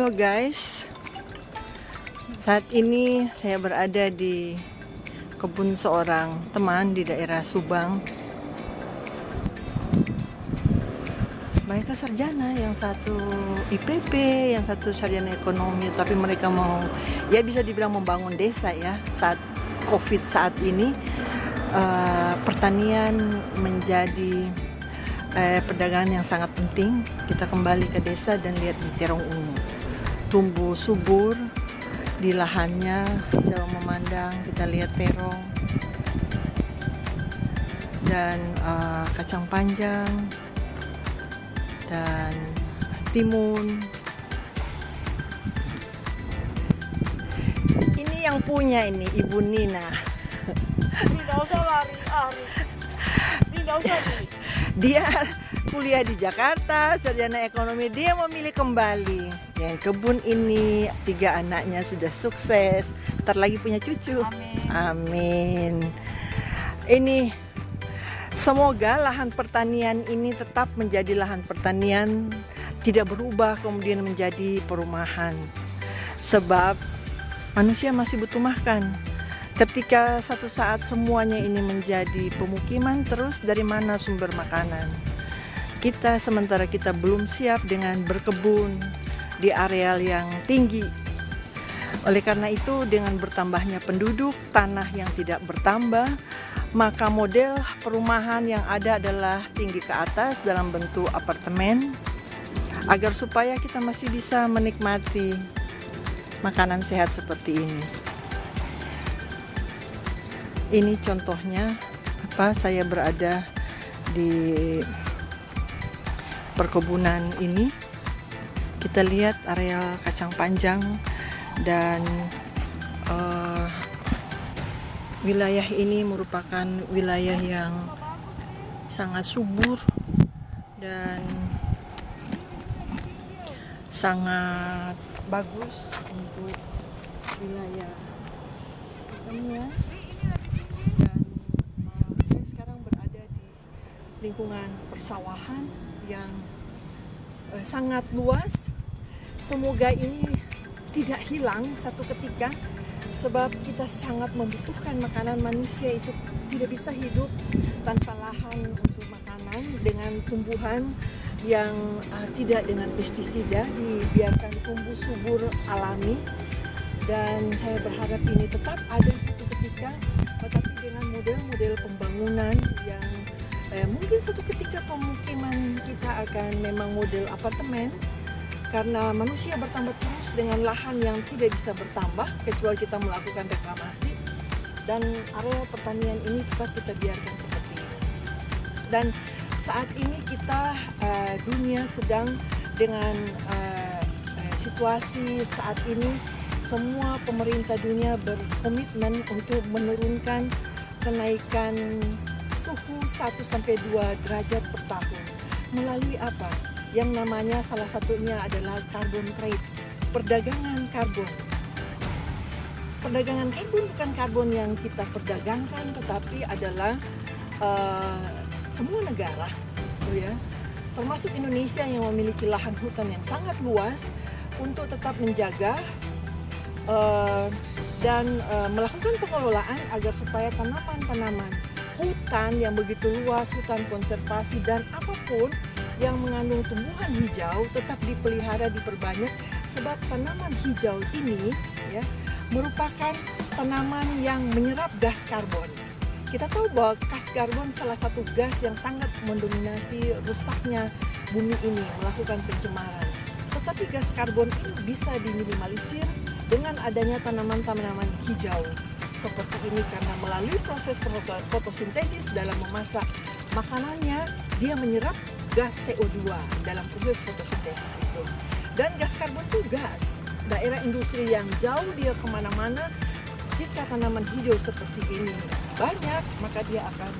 Halo guys, saat ini saya berada di kebun seorang teman di daerah Subang. Mereka sarjana, yang satu IPB, yang satu sarjana ekonomi, tapi mereka mau, ya bisa dibilang membangun desa ya. Saat COVID saat ini, pertanian menjadi perdagangan yang sangat penting. Kita kembali ke desa dan lihat di terong ungu, tumbuh subur di lahannya. Jauh memandang kita lihat terong dan kacang panjang dan timun. Ini yang punya ini Ibu Nina. Tidak usah lari. Tidak usah lari. Dia kuliah di Jakarta, sarjana ekonomi. Dia memilih kembali. Yang kebun ini 3 anaknya sudah sukses. Ntar lagi punya cucu. Amin. Ini semoga lahan pertanian ini tetap menjadi lahan pertanian, tidak berubah kemudian menjadi perumahan. Sebab manusia masih butuh makan. Ketika satu saat semuanya ini menjadi pemukiman, terus dari mana sumber makanan? Sementara kita belum siap dengan berkebun di areal yang tinggi. Oleh karena itu, dengan bertambahnya penduduk, tanah yang tidak bertambah, maka model perumahan yang ada adalah tinggi ke atas dalam bentuk apartemen, agar supaya kita masih bisa menikmati makanan sehat seperti ini. Ini contohnya saya berada di perkebunan ini. Kita lihat areal kacang panjang dan wilayah ini merupakan wilayah yang sangat subur dan sangat bagus untuk wilayah pertanian. Lingkungan persawahan yang sangat luas. Semoga ini tidak hilang satu ketika, sebab kita sangat membutuhkan makanan. Manusia itu tidak bisa hidup tanpa lahan untuk makanan. Dengan tumbuhan yang tidak dengan pestisida, dibiarkan tumbuh subur alami. Dan saya berharap ini tetap ada satu ketika, tetapi dengan model-model pembangunan yang mungkin satu ketika pemukiman kita akan memang model apartemen, karena manusia bertambah terus dengan lahan yang tidak bisa bertambah kecuali kita melakukan reklamasi, dan area pertanian ini tetap kita biarkan seperti ini. Dan saat ini dunia sedang dengan situasi saat ini, semua pemerintah dunia berkomitmen untuk menurunkan kenaikan suhu 1-2 derajat per tahun. Melalui apa? Yang namanya salah satunya adalah carbon trade, perdagangan karbon. Perdagangan karbon bukan karbon yang kita perdagangkan, tetapi adalah semua negara, ya, termasuk Indonesia yang memiliki lahan hutan yang sangat luas, untuk tetap menjaga dan melakukan pengelolaan agar supaya tanaman-tanaman hutan yang begitu luas, hutan konservasi dan apapun yang mengandung tumbuhan hijau tetap dipelihara, diperbanyak, sebab tanaman hijau ini ya merupakan tanaman yang menyerap gas karbon. Kita tahu bahwa gas karbon salah satu gas yang sangat mendominasi rusaknya bumi ini, melakukan pencemaran. Tetapi gas karbon ini bisa diminimalisir dengan adanya tanaman-tanaman hijau seperti ini, karena melalui proses fotosintesis dalam memasak makanannya, dia menyerap gas CO2 dalam proses fotosintesis itu. Dan gas karbon itu gas. Daerah industri yang jauh dia kemana-mana, jika tanaman hijau seperti ini banyak, maka dia akan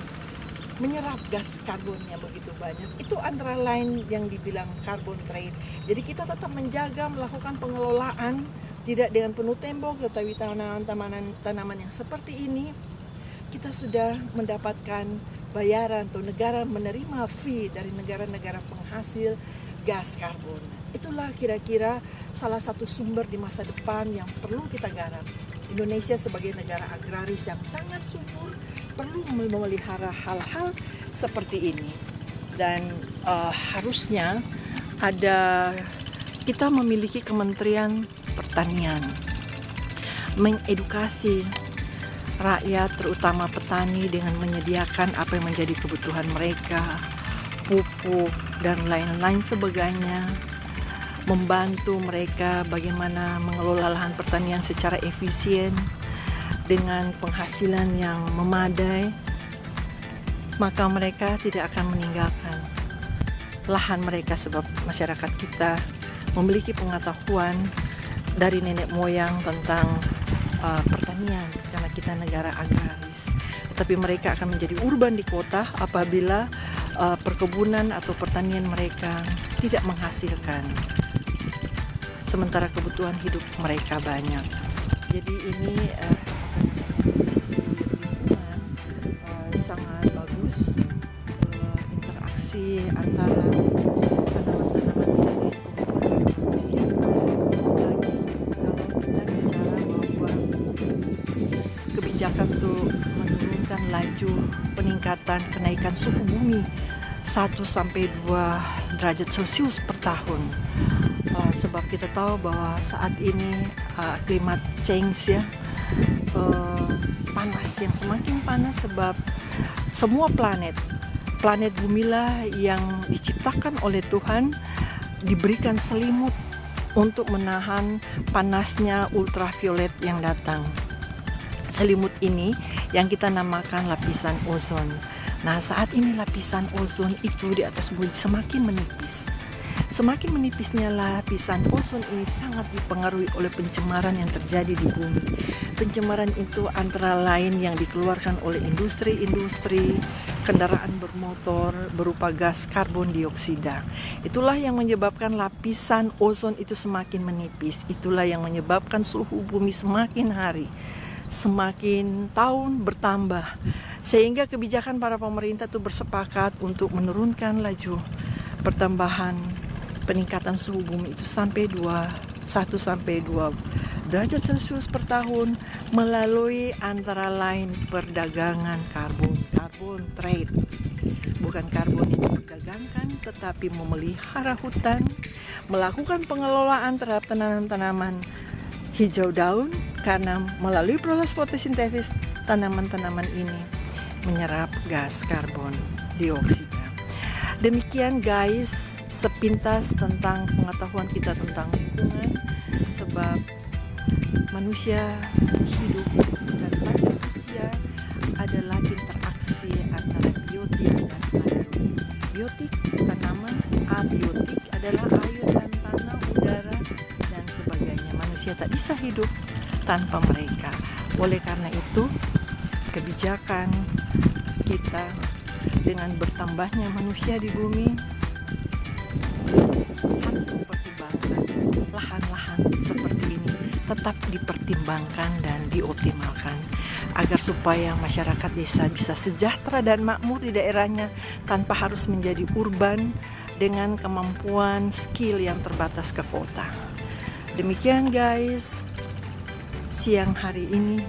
menyerap gas karbonnya begitu banyak. Itu antara lain yang dibilang carbon trade. Jadi kita tetap menjaga, melakukan pengelolaan, tidak dengan penuh tembok, tetapi tanaman yang seperti ini, kita sudah mendapatkan bayaran atau negara menerima fee dari negara-negara penghasil gas karbon. Itulah kira-kira salah satu sumber di masa depan yang perlu kita garap. Indonesia sebagai negara agraris yang sangat subur perlu memelihara hal-hal seperti ini. Dan harusnya kita memiliki Kementerian Pertanian mengedukasi rakyat, terutama petani, dengan menyediakan apa yang menjadi kebutuhan mereka, pupuk dan lain-lain sebagainya, membantu mereka bagaimana mengelola lahan pertanian secara efisien dengan penghasilan yang memadai, maka mereka tidak akan meninggalkan lahan mereka, sebab masyarakat kita memiliki pengetahuan dari nenek moyang tentang pertanian karena kita negara agraris. Tetapi mereka akan menjadi urban di kota apabila perkebunan atau pertanian mereka tidak menghasilkan, sementara kebutuhan hidup mereka banyak. Jadi ini sangat bagus interaksi antara tanaman-tanaman ini dan manusia. Lagi kalau kita bicara bahwa kebijakan untuk menurunkan laju peningkatan kenaikan suhu bumi 1-2 derajat Celcius per tahun. Sebab kita tahu bahwa saat ini climate change ya, panas yang semakin panas, sebab semua planet bumilah yang diciptakan oleh Tuhan diberikan selimut untuk menahan panasnya ultraviolet yang datang. Selimut ini yang kita namakan lapisan ozon. Nah, saat ini lapisan ozon itu di atas bumi semakin menipis. Semakin menipisnya lapisan ozon ini sangat dipengaruhi oleh pencemaran yang terjadi di bumi. Pencemaran itu antara lain yang dikeluarkan oleh industri-industri kendaraan bermotor berupa gas karbon dioksida. Itulah yang menyebabkan lapisan ozon itu semakin menipis. Itulah yang menyebabkan suhu bumi semakin hari, semakin tahun bertambah. Sehingga kebijakan para pemerintah itu bersepakat untuk menurunkan laju pertambahan peningkatan suhu bumi itu sampai 1-2 derajat Celcius per tahun melalui antara lain perdagangan karbon trade. Bukan karbon itu diperdagangkan, tetapi memelihara hutan, melakukan pengelolaan terhadap tanaman-tanaman hijau daun, karena melalui proses fotosintesis tanaman-tanaman ini menyerap gas karbon dioksida. Demikian guys, sepintas tentang pengetahuan kita tentang lingkungan, sebab manusia hidup dan pada manusia adalah interaksi antara biotik dan abiotik. Biotik tanaman, abiotik adalah air dan tanah, udara dan sebagainya. Manusia tak bisa hidup tanpa mereka. Oleh karena itu, kebijakan kita dengan bertambahnya manusia di bumi harus mempertimbangkan lahan-lahan seperti ini tetap dipertimbangkan dan dioptimalkan agar supaya masyarakat desa bisa sejahtera dan makmur di daerahnya tanpa harus menjadi urban dengan kemampuan skill yang terbatas ke kota. Demikian guys, siang hari ini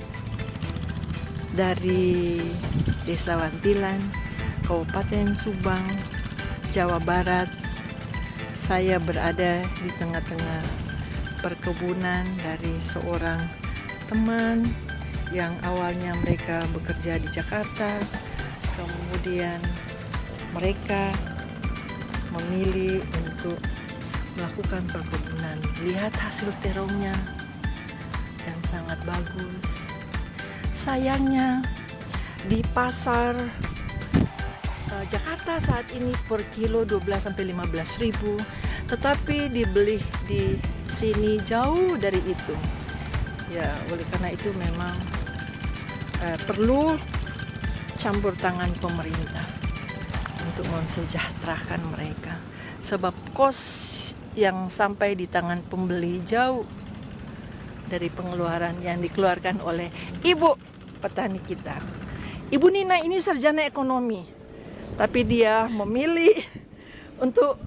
dari Desa Wantilan, Kabupaten Subang, Jawa Barat. Saya berada di tengah-tengah perkebunan dari seorang teman yang awalnya mereka bekerja di Jakarta, kemudian mereka memilih untuk melakukan perkebunan. Lihat hasil terongnya yang sangat bagus. Sayangnya di pasar Jakarta saat ini per kilo 12-15 ribu, tetapi dibeli di sini jauh dari itu. Ya, oleh karena itu memang perlu campur tangan pemerintah untuk mensejahterakan mereka. Sebab kos yang sampai di tangan pembeli jauh dari pengeluaran yang dikeluarkan oleh ibu petani kita. Ibu Nina ini sarjana ekonomi, tapi dia memilih untuk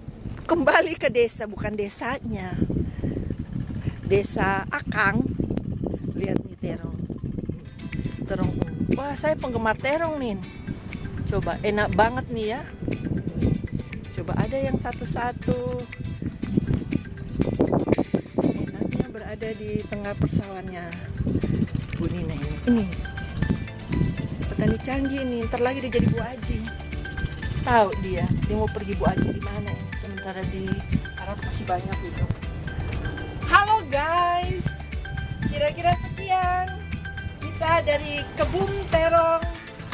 kembali ke desa, bukan desanya, desa Akang. Lihat nih terong, terong. Wah, saya penggemar terong nih. Coba, enak banget nih ya. Coba ada yang satu-satu. Enaknya berada di tengah persawahannya Bu Nina ini. Ini petani canggih nih, ntar lagi dia jadi Bu Aji. Tahu dia mau pergi Bu Aji di mana? Sementara di Arab masih banyak gitu. Halo guys, kira-kira sekian kita dari kebun terong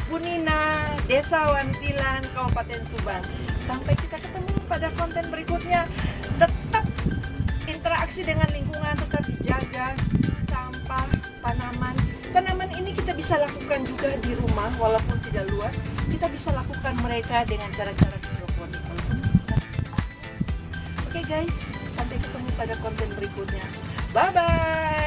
Bu Nina, Desa Wantilan, Kabupaten Subang. Sampai kita ketemu pada konten berikutnya. Tetap interaksi dengan lingkungan, tetap dijaga sampah, tanaman. Tanaman ini kita bisa lakukan juga di rumah, walaupun tidak luas. Kita bisa lakukan mereka dengan cara-cara hidroponik. Oke guys, sampai ketemu pada konten berikutnya. Bye-bye.